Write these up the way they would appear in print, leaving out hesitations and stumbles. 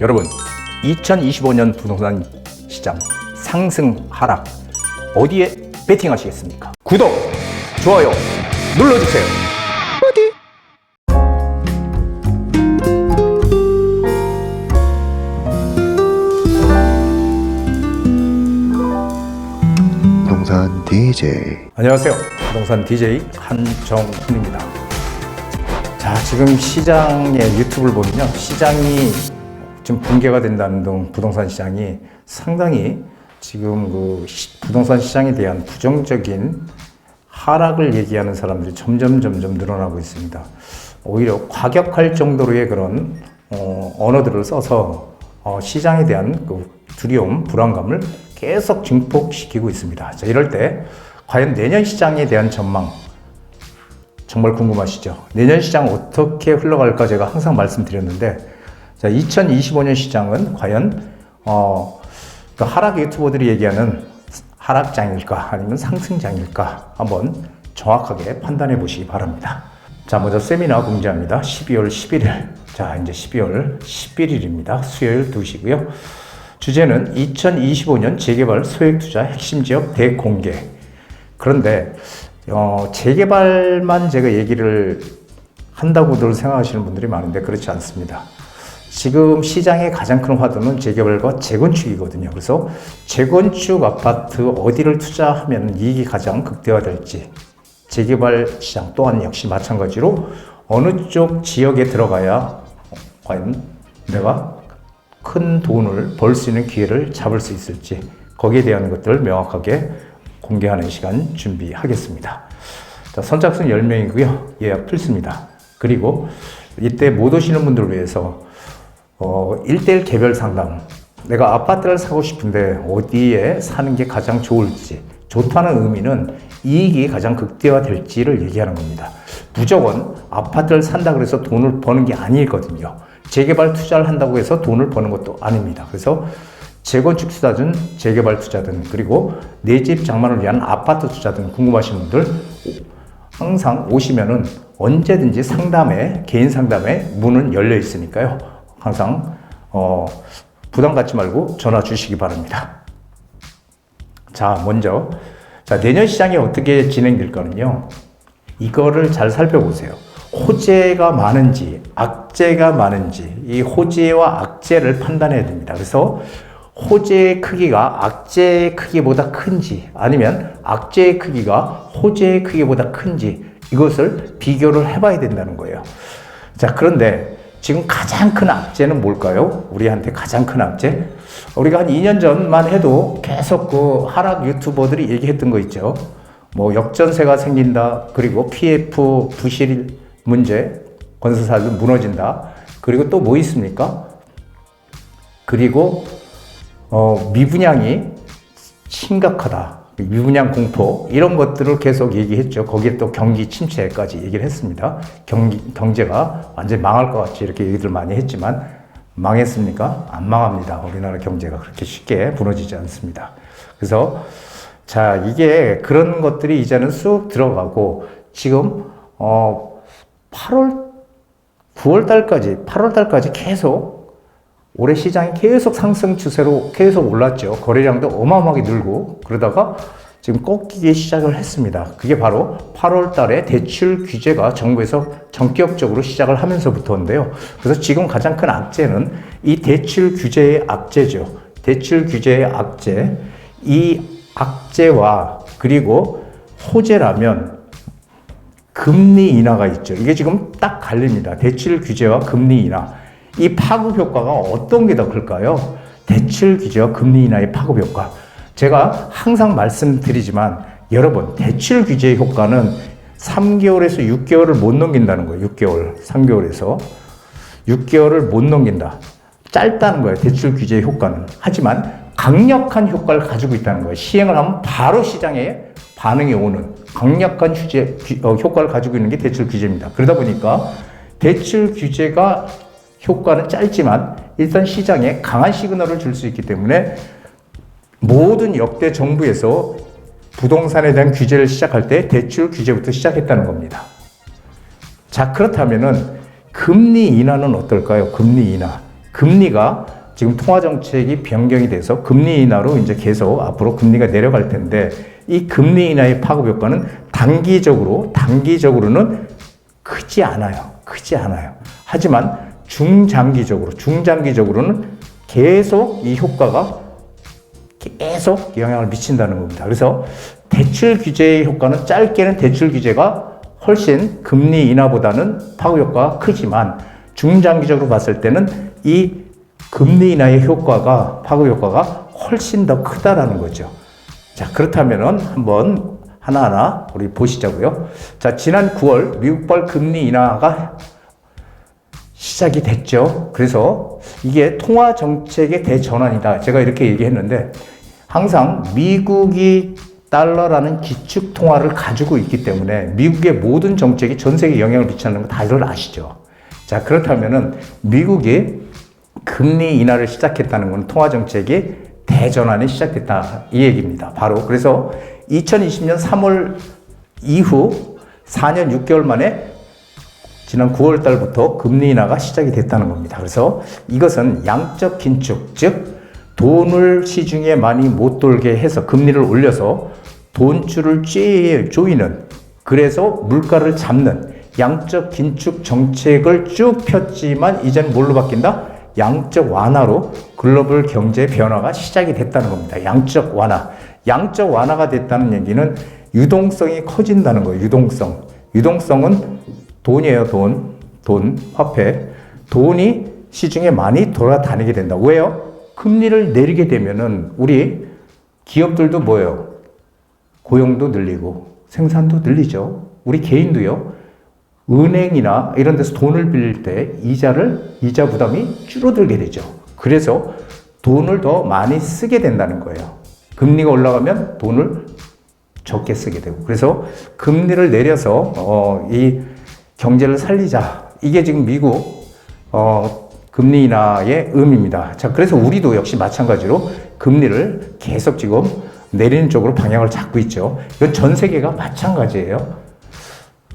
여러분, 2025년 부동산 시장 상승 하락 어디에 베팅하시겠습니까? 구독, 좋아요 눌러주세요. 부동산 DJ. 안녕하세요. 부동산 DJ 한정훈입니다. 자, 지금 시장의 유튜브를 보면요, 시장이 좀 붕괴가 된다는 등 부동산 시장이 상당히 지금 그 부동산 시장에 대한 부정적인 하락을 얘기하는 사람들이 점점 늘어나고 있습니다. 오히려 과격할 정도로의 그런 언어들을 써서 시장에 대한 그 두려움, 불안감을 계속 증폭시키고 있습니다. 자, 이럴 때 과연 내년 시장에 대한 전망 정말 궁금하시죠? 내년 시장 어떻게 흘러갈까 제가 항상 말씀드렸는데, 자, 2025년 시장은 과연 그 하락 유튜버들이 얘기하는 하락장일까 아니면 상승장일까 한번 정확하게 판단해 보시기 바랍니다. 자, 먼저 세미나 공지합니다. 12월 11일. 자, 이제 12월 11일입니다. 수요일 2시고요. 주제는 2025년 재개발 소액투자 핵심 지역 대공개. 그런데 재개발만 제가 얘기를 한다고들 생각하시는 분들이 많은데 그렇지 않습니다. 지금 시장의 가장 큰 화두는 재개발과 재건축이거든요. 그래서 재건축 아파트 어디를 투자하면 이익이 가장 극대화될지, 재개발 시장 또한 역시 마찬가지로 어느 쪽 지역에 들어가야 과연 내가 큰 돈을 벌 수 있는 기회를 잡을 수 있을지, 거기에 대한 것들을 명확하게 공개하는 시간 준비하겠습니다. 자, 선착순 10명이고요. 예약 필수입니다. 그리고 이때 못 오시는 분들을 위해서 1대1 개별 상담, 내가 아파트를 사고 싶은데 어디에 사는 게 가장 좋을지, 좋다는 의미는 이익이 가장 극대화될지를 얘기하는 겁니다. 무조건 아파트를 산다 그래서 돈을 버는 게 아니거든요. 재개발 투자를 한다고 해서 돈을 버는 것도 아닙니다. 그래서 재건축 투자든 재개발 투자든 그리고 내 집 장만을 위한 아파트 투자든 궁금하신 분들 항상 오시면은 언제든지 상담에, 개인 상담에 문은 열려 있으니까요. 항상 부담 갖지 말고 전화 주시기 바랍니다. 자, 먼저 내년 시장이 어떻게 진행될까는요, 이거를 잘 살펴보세요. 호재가 많은지 악재가 많은지, 이 호재와 악재를 판단해야 됩니다. 그래서 호재의 크기가 악재의 크기보다 큰지 아니면 악재의 크기가 호재의 크기보다 큰지, 이것을 비교를 해봐야 된다는 거예요. 자, 그런데 지금 가장 큰 악재는 뭘까요? 우리한테 가장 큰 악재? 우리가 한 2년 전만 해도 계속 그 하락 유튜버들이 얘기했던 거 있죠. 뭐 역전세가 생긴다, 그리고 PF 부실 문제, 건설사들 무너진다, 그리고 또 뭐 있습니까? 그리고 미분양이 심각하다, 미분양 공포, 이런 것들을 계속 얘기했죠. 거기에 또 경기 침체까지 얘기를 했습니다. 경제가 완전히 망할 것 같이 이렇게 얘기들 많이 했지만 망했습니까? 안 망합니다. 우리나라 경제가 그렇게 쉽게 무너지지 않습니다. 그래서 자, 이게 그런 것들이 이제는 쑥 들어가고, 지금 9월 달까지 계속 올해 시장이 계속 상승 추세로 계속 올랐죠. 거래량도 어마어마하게 늘고, 그러다가 지금 꺾이기 시작을 했습니다. 그게 바로 8월 달에 대출 규제가 정부에서 전격적으로 시작을 하면서부터인데요. 그래서 지금 가장 큰 악재는 이 대출 규제의 악재죠. 대출 규제의 악재, 이 악재와 그리고 호재라면 금리 인하가 있죠. 이게 지금 딱 갈립니다. 대출 규제와 금리 인하. 이 파급 효과가 어떤 게 더 클까요? 대출 규제와 금리 인하의 파급 효과. 제가 항상 말씀드리지만 여러분, 대출 규제의 효과는 3개월에서 6개월을 못 넘긴다는 거예요. 3개월에서 6개월을 못 넘긴다. 짧다는 거예요. 대출 규제의 효과는. 하지만 강력한 효과를 가지고 있다는 거예요. 시행을 하면 바로 시장에 반응이 오는 강력한 효과를 가지고 있는 게 대출 규제입니다. 그러다 보니까 대출 규제가 효과는 짧지만 일단 시장에 강한 시그널을 줄 수 있기 때문에 모든 역대 정부에서 부동산에 대한 규제를 시작할 때 대출 규제부터 시작했다는 겁니다. 자, 그렇다면은 금리 인하는 어떨까요? 금리 인하. 금리가 지금 통화 정책이 변경이 돼서 금리 인하로 이제 계속 앞으로 금리가 내려갈 텐데 이 금리 인하의 파급 효과는 단기적으로는 크지 않아요. 하지만 중장기적으로는 계속 이 효과가 계속 영향을 미친다는 겁니다. 그래서 대출 규제의 효과는 짧게는 대출 규제가 훨씬 금리 인하보다는 파급 효과가 크지만 중장기적으로 봤을 때는 이 금리 인하의 파급 효과가 훨씬 더 크다라는 거죠. 자, 그렇다면은 한번 하나하나 우리 보시자고요. 자, 지난 9월 미국발 금리 인하가 시작이 됐죠. 그래서 이게 통화 정책의 대전환이다. 제가 이렇게 얘기했는데 항상 미국이 달러라는 기축 통화를 가지고 있기 때문에 미국의 모든 정책이 전 세계에 영향을 미치는 거 다들 아시죠. 자, 그렇다면은 미국이 금리 인하를 시작했다는 건 통화 정책이 대전환이 시작됐다 이 얘기입니다. 바로 그래서 2020년 3월 이후 4년 6개월 만에 지난 9월 달부터 금리 인하가 시작이 됐다는 겁니다. 그래서 이것은 양적 긴축, 즉 돈을 시중에 많이 못 돌게 해서 금리를 올려서 돈줄을 조이는, 그래서 물가를 잡는 양적 긴축 정책을 쭉 폈지만 이제는 뭘로 바뀐다? 양적 완화로 글로벌 경제 변화가 시작이 됐다는 겁니다. 양적 완화가 됐다는 얘기는 유동성이 커진다는 거예요. 유동성은 돈이에요. 돈, 화폐. 돈이 시중에 많이 돌아다니게 된다. 왜요? 금리를 내리게 되면은 우리 기업들도 뭐예요? 고용도 늘리고 생산도 늘리죠. 우리 개인도요. 은행이나 이런 데서 돈을 빌릴 때 이자 부담이 줄어들게 되죠. 그래서 돈을 더 많이 쓰게 된다는 거예요. 금리가 올라가면 돈을 적게 쓰게 되고. 그래서 금리를 내려서 이 경제를 살리자. 이게 지금 미국 금리 인하의 의미입니다. 자, 그래서 우리도 역시 마찬가지로 금리를 계속 지금 내리는 쪽으로 방향을 잡고 있죠. 이건 전 세계가 마찬가지예요.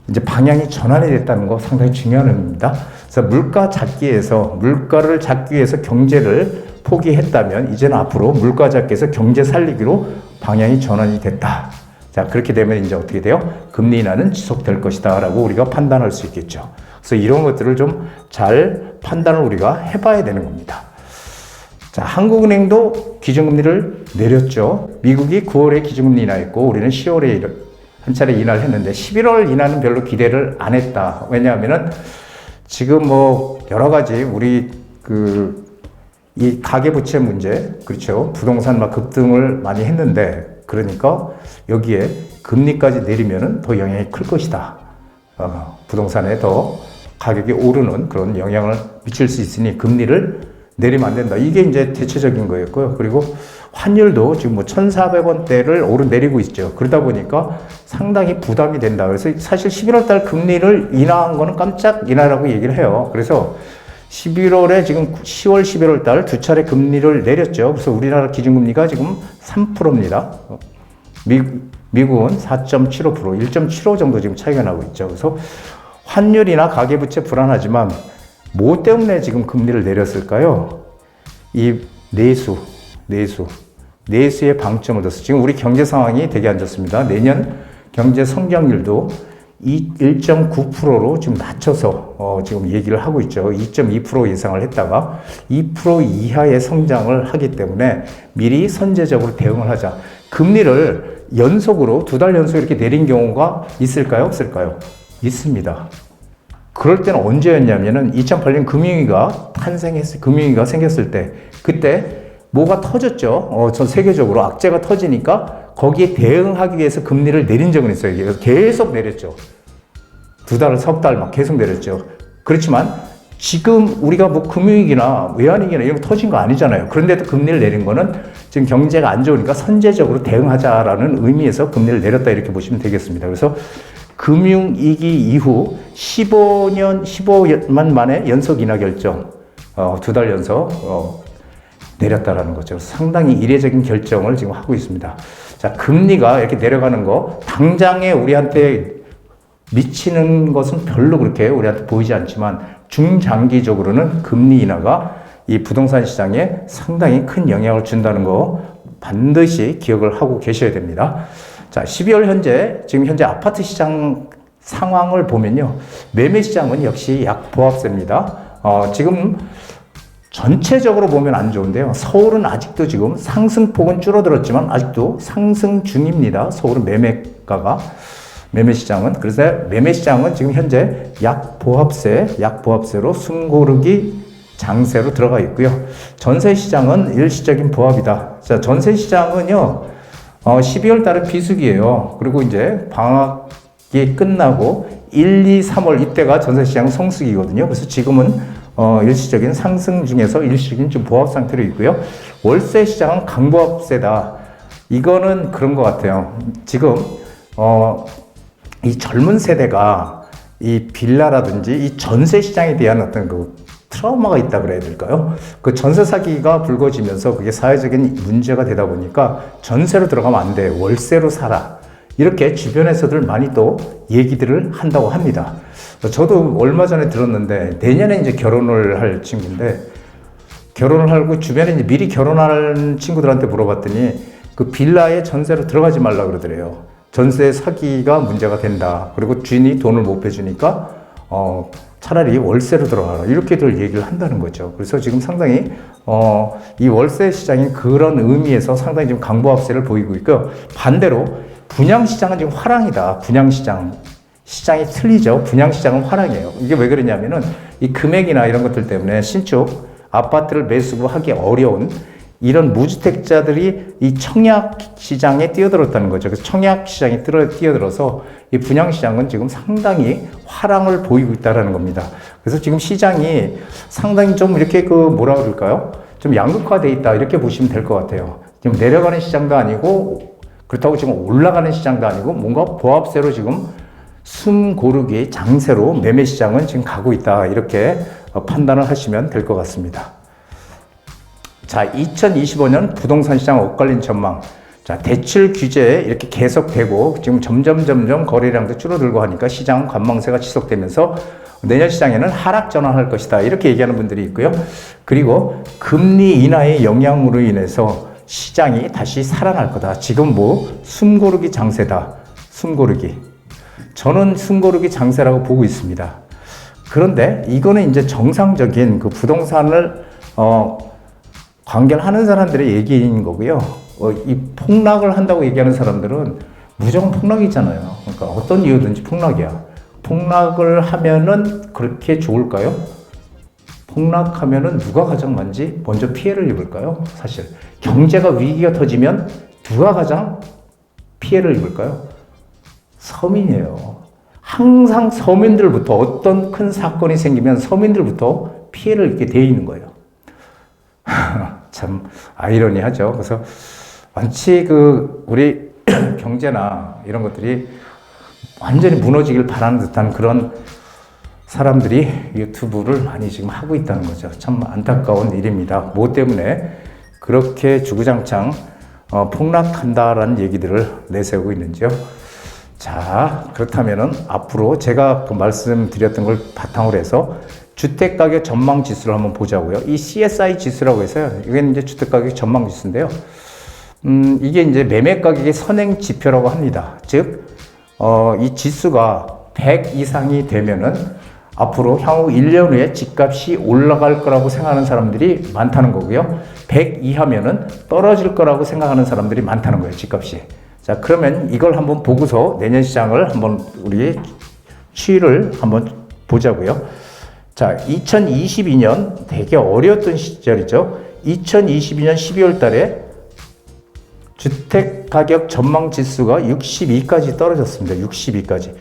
이제 방향이 전환이 됐다는 거 상당히 중요한 의미입니다. 그래서 물가를 잡기 위해서 경제를 포기했다면 이제는 앞으로 물가 잡기 위해서 경제 살리기로 방향이 전환이 됐다. 자, 그렇게 되면 이제 어떻게 돼요? 금리 인하는 지속될 것이다 라고 우리가 판단할 수 있겠죠. 그래서 이런 것들을 좀 잘 판단을 우리가 해봐야 되는 겁니다. 자, 한국은행도 기준금리를 내렸죠. 미국이 9월에 기준금리 인하했고 우리는 10월에 한 차례 인하를 했는데 11월 인하는 별로 기대를 안 했다. 왜냐하면은 지금 뭐 여러 가지 우리 이 가계부채 문제, 그렇죠. 부동산 막 급등을 많이 했는데 그러니까 여기에 금리까지 내리면은 더 영향이 클 것이다. 부동산에 더 가격이 오르는 그런 영향을 미칠 수 있으니 금리를 내리면 안 된다. 이게 이제 대체적인 거였고요. 그리고 환율도 지금 뭐 1,400원대를 오르내리고 있죠. 그러다 보니까 상당히 부담이 된다. 그래서 사실 11월 달 금리를 인하한 거는 깜짝 인하라고 얘기를 해요. 그래서 11월에 지금 10월, 11월 달 두 차례 금리를 내렸죠. 그래서 우리나라 기준금리가 지금 3%입니다. 미국은 4.75%, 1.75 정도 지금 차이가 나고 있죠. 그래서 환율이나 가계부채 불안하지만 뭐 때문에 지금 금리를 내렸을까요? 이 내수의 방점을 뒀어. 지금 우리 경제 상황이 되게 안 좋습니다. 내년 경제 성장률도 1.9%로 지금 낮춰서 지금 얘기를 하고 있죠. 2.2% 예상을 했다가 2% 이하의 성장을 하기 때문에 미리 선제적으로 대응을 하자. 금리를 연속으로 2달 연속 이렇게 내린 경우가 있을까요? 없을까요? 있습니다. 그럴 때는 언제였냐면은 2008년 금융위기가 생겼을 때 그때 뭐가 터졌죠. 전 세계적으로 악재가 터지니까 거기에 대응하기 위해서 금리를 내린 적은 있어요. 그래서 계속 내렸죠. 2달, 석 달 막 계속 내렸죠. 그렇지만 지금 우리가 뭐 금융위기나 외환위기나 이런 거 터진 거 아니잖아요. 그런데도 금리를 내린 거는 지금 경제가 안 좋으니까 선제적으로 대응하자라는 의미에서 금리를 내렸다 이렇게 보시면 되겠습니다. 그래서 금융위기 이후 15년 만에 연속 인하 결정, 2달 연속 내렸다라는 거죠. 상당히 이례적인 결정을 지금 하고 있습니다. 자, 금리가 이렇게 내려가는 거 당장에 우리한테 미치는 것은 별로 그렇게 우리한테 보이지 않지만 중장기적으로는 금리 인하가 이 부동산 시장에 상당히 큰 영향을 준다는 거 반드시 기억을 하고 계셔야 됩니다. 자, 12월 지금 현재 아파트 시장 상황을 보면요. 매매 시장은 역시 약보합세입니다. 지금 전체적으로 보면 안 좋은데요. 서울은 아직도 지금 상승폭은 줄어들었지만 아직도 상승 중입니다. 서울은 매매 시장은. 그래서 매매 시장은 지금 현재 약보합세로 숨고르기 장세로 들어가 있고요. 전세 시장은 일시적인 보합이다. 자, 전세 시장은요, 12월 달은 비수기예요. 그리고 이제 방학이 끝나고 1, 2, 3월 이때가 전세 시장 성수기거든요. 그래서 지금은 일시적인 상승 중에서 일시적인 좀 보합 상태로 있고요. 월세 시장은 강보합세다. 이거는 그런 것 같아요. 지금 이 젊은 세대가 이 빌라라든지 이 전세 시장에 대한 어떤 그 트라우마가 있다 그래야 될까요? 그 전세 사기가 불거지면서 그게 사회적인 문제가 되다 보니까 전세로 들어가면 안 돼. 월세로 살아. 이렇게 주변에서들 많이 또 얘기들을 한다고 합니다. 저도 얼마 전에 들었는데 내년에 이제 결혼을 할 친구인데 결혼을 하고 주변에 이제 미리 결혼할 친구들한테 물어봤더니 그 빌라에 전세로 들어가지 말라 그러더래요. 전세 사기가 문제가 된다. 그리고 주인이 돈을 못 빼주니까 차라리 월세로 들어가라. 이렇게들 얘기를 한다는 거죠. 그래서 지금 상당히 이 월세 시장이 그런 의미에서 상당히 지금 강보합세를 보이고 있고요. 반대로 분양시장은 지금 화랑이다. 시장이 틀리죠. 분양시장은 화랑이에요. 이게 왜 그러냐면은 이 금액이나 이런 것들 때문에 신축 아파트를 매수하기 어려운 이런 무주택자들이 이 청약시장에 뛰어들었다는 거죠. 그래서 청약시장에 뛰어들어서 이 분양시장은 지금 상당히 화랑을 보이고 있다는 겁니다. 그래서 지금 시장이 상당히 좀 이렇게 뭐라 그럴까요? 좀 양극화되어 있다. 이렇게 보시면 될 것 같아요. 지금 내려가는 시장도 아니고 그렇다고 지금 올라가는 시장도 아니고 뭔가 보합세로 지금 숨 고르기 장세로 매매 시장은 지금 가고 있다. 이렇게 판단을 하시면 될 것 같습니다. 자, 2025년 부동산 시장 엇갈린 전망. 자, 대출 규제 이렇게 계속되고 지금 점점 거래량도 줄어들고 하니까 시장 관망세가 지속되면서 내년 시장에는 하락 전환할 것이다. 이렇게 얘기하는 분들이 있고요. 그리고 금리 인하의 영향으로 인해서 시장이 다시 살아날 거다. 지금 숨고르기 장세다. 숨고르기. 저는 숨고르기 장세라고 보고 있습니다. 그런데 이거는 이제 정상적인 그 부동산을 관계를 하는 사람들의 얘기인 거고요. 이 폭락을 한다고 얘기하는 사람들은 무조건 폭락이잖아요. 그러니까 어떤 이유든지 폭락이야. 폭락을 하면은 그렇게 좋을까요? 폭락하면은 누가 가장 먼저 피해를 입을까요? 사실 경제가 위기가 터지면 누가 가장 피해를 입을까요? 서민이에요. 항상 서민들부터 어떤 큰 사건이 생기면 서민들부터 피해를 입게 돼 있는 거예요. 참 아이러니하죠. 그래서 마치 우리 경제나 이런 것들이 완전히 무너지길 바라는 듯한 그런 사람들이 유튜브를 많이 지금 하고 있다는 거죠. 참 안타까운 일입니다. 뭐 때문에 그렇게 주구장창 폭락한다라는 얘기들을 내세우고 있는지요. 자, 그렇다면은 앞으로 제가 말씀드렸던 걸 바탕으로 해서 주택가격 전망 지수를 한번 보자고요. 이 CSI 지수라고 해서요. 이게 이제 주택가격 전망 지수인데요. 이게 이제 매매 가격의 선행 지표라고 합니다. 즉, 이 지수가 100 이상이 되면은 앞으로 향후 1년 후에 집값이 올라갈 거라고 생각하는 사람들이 많다는 거고요. 100 이하면은 떨어질 거라고 생각하는 사람들이 많다는 거예요. 집값이. 자, 그러면 이걸 한번 보고서 내년 시장을 한번 우리 추이를 한번 보자고요. 자, 2022년 되게 어려웠던 시절이죠. 2022년 12월 달에 주택가격 전망 지수가 62까지 떨어졌습니다. 62까지.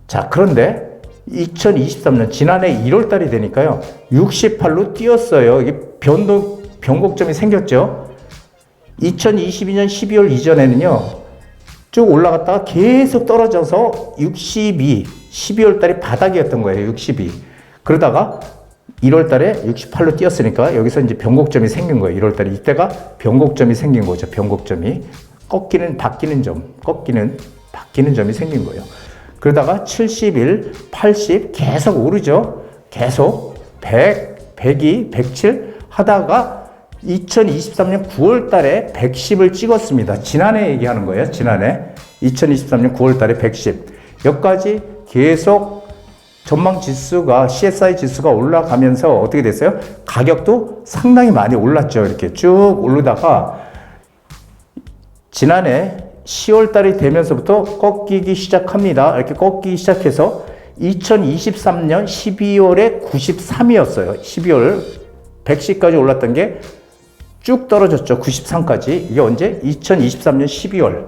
자, 그런데 2023년 지난해 1월 달이 되니까요. 68로 뛰었어요. 이게 변곡점이 생겼죠. 2022년 12월 이전에는요. 쭉 올라갔다가 계속 떨어져서 12월 달이 바닥이었던 거예요. 62. 그러다가 1월 달에 68로 뛰었으니까 여기서 이제 변곡점이 생긴 거예요. 1월 달에 이때가 변곡점이 생긴 거죠. 변곡점이 바뀌는 점이 생긴 거예요. 그러다가 71, 80 계속 오르죠. 계속 100, 102, 107 하다가 2023년 9월 달에 110을 찍었습니다. 지난해 얘기하는 거예요. 지난해 2023년 9월 달에 110. 여기까지 계속 전망 지수가 CSI 지수가 올라가면서 어떻게 됐어요? 가격도 상당히 많이 올랐죠. 이렇게 쭉 오르다가 지난해 10월 달이 되면서부터 꺾이기 시작합니다. 이렇게 꺾이기 시작해서 2023년 12월에 93이었어요. 12월 110까지 올랐던 게 쭉 떨어졌죠. 93까지. 이게 언제? 2023년 12월.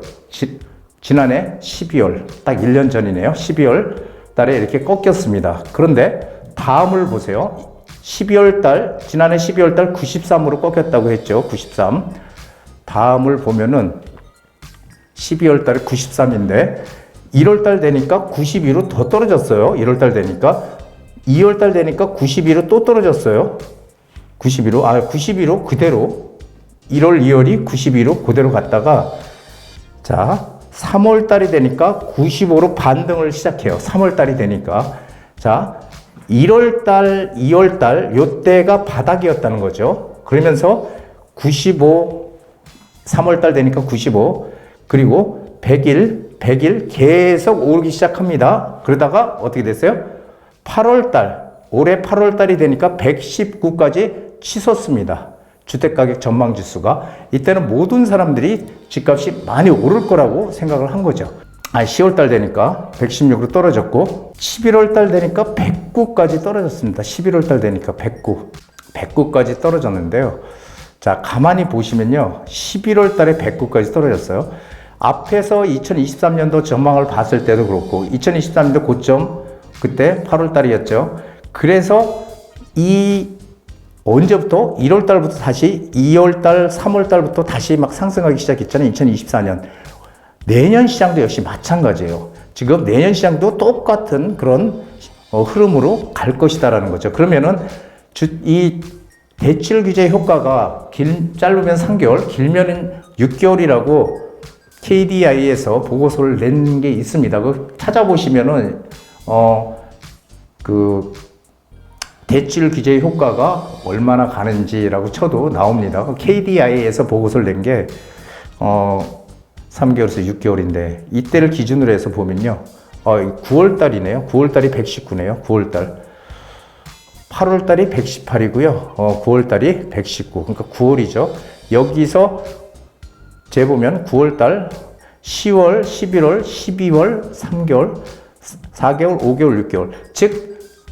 지난해 12월. 딱 1년 전이네요. 12월 달에 이렇게 꺾였습니다. 그런데 다음을 보세요. 12월 달, 지난해 12월 달 93으로 꺾였다고 했죠. 93. 다음을 보면은 12월 달에 93인데 1월 달 되니까 92로 더 떨어졌어요. 1월 달 되니까 2월 달 되니까 92로 또 떨어졌어요. 92로 그대로 1월, 2월이 92로 그대로 갔다가 자 3월 달이 되니까 95로 반등을 시작해요. 3월 달이 되니까 자 1월 달, 2월 달 요때가 바닥이었다는 거죠. 그러면서 95 3월 달 되니까 95 그리고 100일 계속 오르기 시작합니다. 그러다가 어떻게 됐어요? 8월 달 올해 8월 달이 되니까 119까지 치솟습니다. 주택가격 전망지수가. 이때는 모든 사람들이 집값이 많이 오를 거라고 생각을 한 거죠. 10월 달 되니까 116으로 떨어졌고 11월 달 되니까 109까지 떨어졌습니다. 11월 달 되니까 109까지 떨어졌는데요. 자, 가만히 보시면요. 11월 달에 109까지 떨어졌어요. 앞에서 2023년도 전망을 봤을 때도 그렇고 2023년도 고점 그때 8월 달이었죠. 그래서 언제부터? 1월 달부터 다시 2월 달, 3월 달부터 다시 막 상승하기 시작했잖아요. 2024년. 내년 시장도 역시 마찬가지예요. 지금 내년 시장도 똑같은 그런 흐름으로 갈 것이다라는 거죠. 그러면은 이 대출 규제 효과가 짧으면 3개월, 길면은 6개월이라고 KDI에서 보고서를 낸 게 있습니다. 그 찾아보시면은 대출 규제 효과가 얼마나 가는지라고 쳐도 나옵니다. KDI에서 보고서를 낸 게 3개월에서 6개월인데 이때를 기준으로 해서 보면요. 9월 달이네요. 9월 달이 119네요. 9월 달. 8월 달이 118이고요. 9월 달이 119. 그러니까 9월이죠. 여기서 재보면 9월 달, 10월, 11월, 12월, 3개월, 4개월, 5개월, 6개월. 즉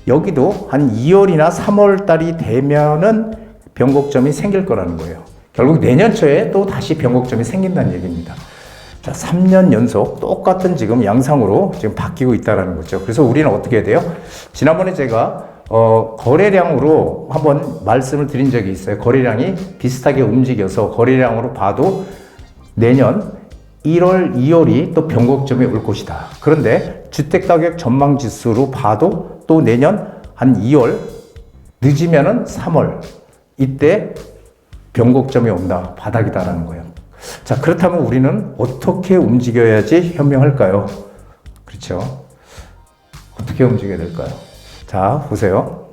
여기도 한 2월이나 3월 달이 되면은 변곡점이 생길 거라는 거예요. 결국 내년 초에 또 다시 변곡점이 생긴다는 얘기입니다. 자, 3년 연속 똑같은 지금 양상으로 지금 바뀌고 있다는 거죠. 그래서 우리는 어떻게 해야 돼요? 지난번에 제가 거래량으로 한번 말씀을 드린 적이 있어요. 거래량이 비슷하게 움직여서 거래량으로 봐도 내년 1월, 2월이 또 변곡점에 올 것이다. 그런데 주택가격 전망지수로 봐도 또 내년 한 2월, 늦으면은 3월, 이때 변곡점이 온다. 바닥이다라는 거예요. 자, 그렇다면 우리는 어떻게 움직여야지 현명할까요? 그렇죠. 어떻게 움직여야 될까요? 자, 보세요.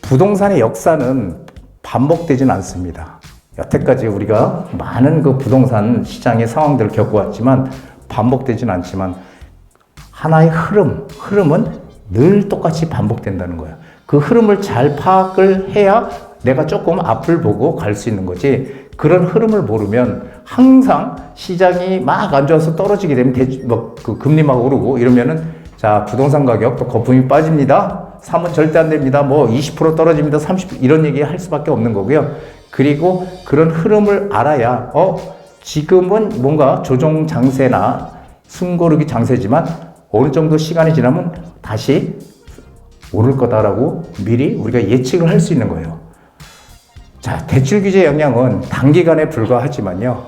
부동산의 역사는 반복되진 않습니다. 여태까지 우리가 많은 그 부동산 시장의 상황들을 겪어왔지만 반복되진 않지만 하나의 흐름은 늘 똑같이 반복된다는 거예요. 그 흐름을 잘 파악을 해야 내가 조금 앞을 보고 갈 수 있는 거지. 그런 흐름을 모르면 항상 시장이 막 안 좋아서 떨어지게 되면 그 금리 막 오르고 이러면은 자, 부동산 가격 또 거품이 빠집니다. 3은 절대 안 됩니다. 20% 떨어집니다. 30% 이런 얘기 할 수밖에 없는 거고요. 그리고 그런 흐름을 알아야 지금은 뭔가 조정 장세나 숨고르기 장세지만 어느 정도 시간이 지나면 다시 오를 거다라고 미리 우리가 예측을 할 수 있는 거예요. 자, 대출 규제 영향은 단기간에 불과하지만요.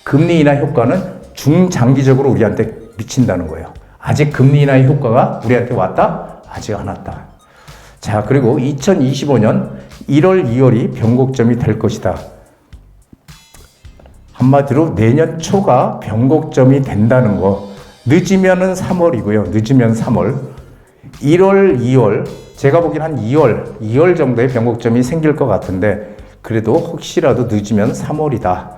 금리 인하 효과는 중장기적으로 우리한테 미친다는 거예요. 아직 금리 인하의 효과가 우리한테 왔다? 아직 안 왔다. 자, 그리고 2025년 1월, 2월이 변곡점이 될 것이다. 한마디로 내년 초가 변곡점이 된다는 거. 늦으면은 3월이고요. 늦으면 3월. 1월, 2월. 제가 보기엔 한 2월 정도의 변곡점이 생길 것 같은데 그래도 혹시라도 늦으면 3월이다.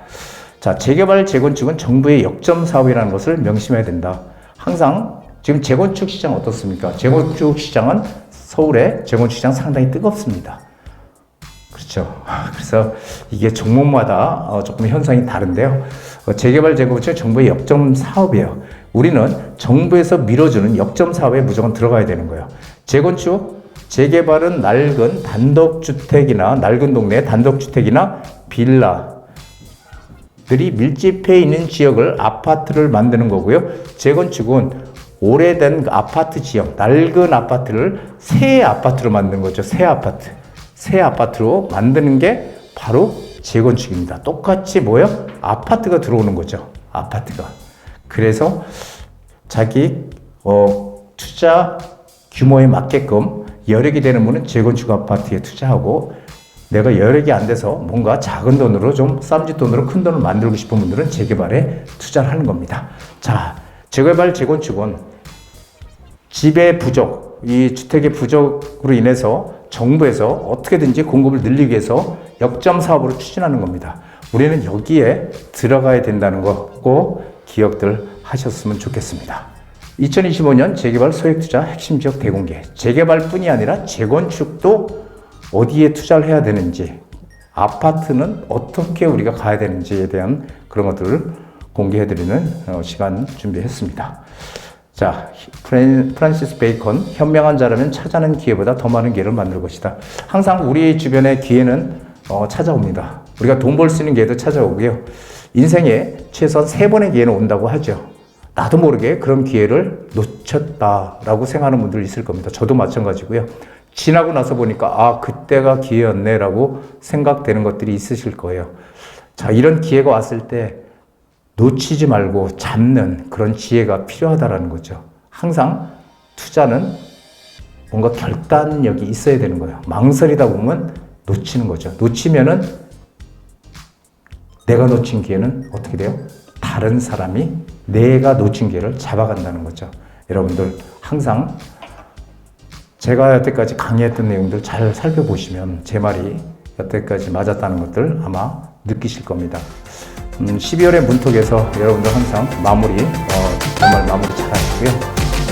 자, 재개발, 재건축은 정부의 역점 사업이라는 것을 명심해야 된다. 항상 지금 재건축 시장 어떻습니까? 재건축 시장은 서울의 재건축 시장 상당히 뜨겁습니다. 그렇죠. 그래서 이게 종목마다 조금 현상이 다른데요. 재개발, 재건축은 정부의 역점 사업이에요. 우리는 정부에서 밀어주는 역점 사업에 무조건 들어가야 되는 거예요. 재건축, 재개발은 낡은 단독주택이나 낡은 동네 단독주택이나 빌라들이 밀집해 있는 지역을 아파트를 만드는 거고요. 재건축은 오래된 아파트 지역, 낡은 아파트를 새 아파트로 만드는 거죠. 새 아파트. 새 아파트로 만드는 게 바로 재건축입니다. 똑같이 뭐요? 아파트가 들어오는 거죠. 아파트가. 그래서 자기 투자 규모에 맞게끔 여력이 되는 분은 재건축 아파트에 투자하고, 내가 여력이 안 돼서 뭔가 작은 돈으로 좀 쌈짓돈으로 큰 돈을 만들고 싶은 분들은 재개발에 투자를 하는 겁니다. 자, 재개발, 재건축은 집의 부족, 이 주택의 부족으로 인해서 정부에서 어떻게든지 공급을 늘리기 위해서 역점 사업으로 추진하는 겁니다. 우리는 여기에 들어가야 된다는 거 꼭 기억들 하셨으면 좋겠습니다. 2025년 재개발 소액투자 핵심 지역 대공개. 재개발뿐이 아니라 재건축도 어디에 투자를 해야 되는지, 아파트는 어떻게 우리가 가야 되는지에 대한 그런 것들을 공개해드리는 시간 준비했습니다. 자, 프란시스 베이컨, 현명한 자라면 찾아낸 기회보다 더 많은 기회를 만들 것이다. 항상 우리 주변에 기회는 찾아옵니다. 우리가 돈 벌 수 있는 기회도 찾아오고요. 인생에 최소한 3번의 기회는 온다고 하죠. 나도 모르게 그런 기회를 놓쳤다라고 생각하는 분들 있을 겁니다. 저도 마찬가지고요. 지나고 나서 보니까 아, 그때가 기회였네 라고 생각되는 것들이 있으실 거예요. 자, 이런 기회가 왔을 때 놓치지 말고 잡는 그런 지혜가 필요하다라는 거죠. 항상 투자는 뭔가 결단력이 있어야 되는 거예요. 망설이다 보면 놓치는 거죠. 놓치면은 내가 놓친 기회는 어떻게 돼요? 다른 사람이 내가 놓친 기회를 잡아간다는 거죠. 여러분들 항상 제가 여태까지 강의했던 내용들 잘 살펴보시면 제 말이 여태까지 맞았다는 것들 아마 느끼실 겁니다. 12월의 문턱에서 여러분들 항상 정말 마무리 잘 하시고요.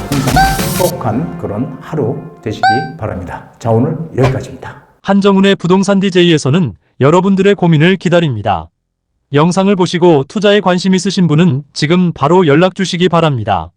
항상 행복한 그런 하루 되시기 바랍니다. 자, 오늘 여기까지입니다. 한정훈의 부동산 DJ에서는 여러분들의 고민을 기다립니다. 영상을 보시고 투자에 관심 있으신 분은 지금 바로 연락 주시기 바랍니다.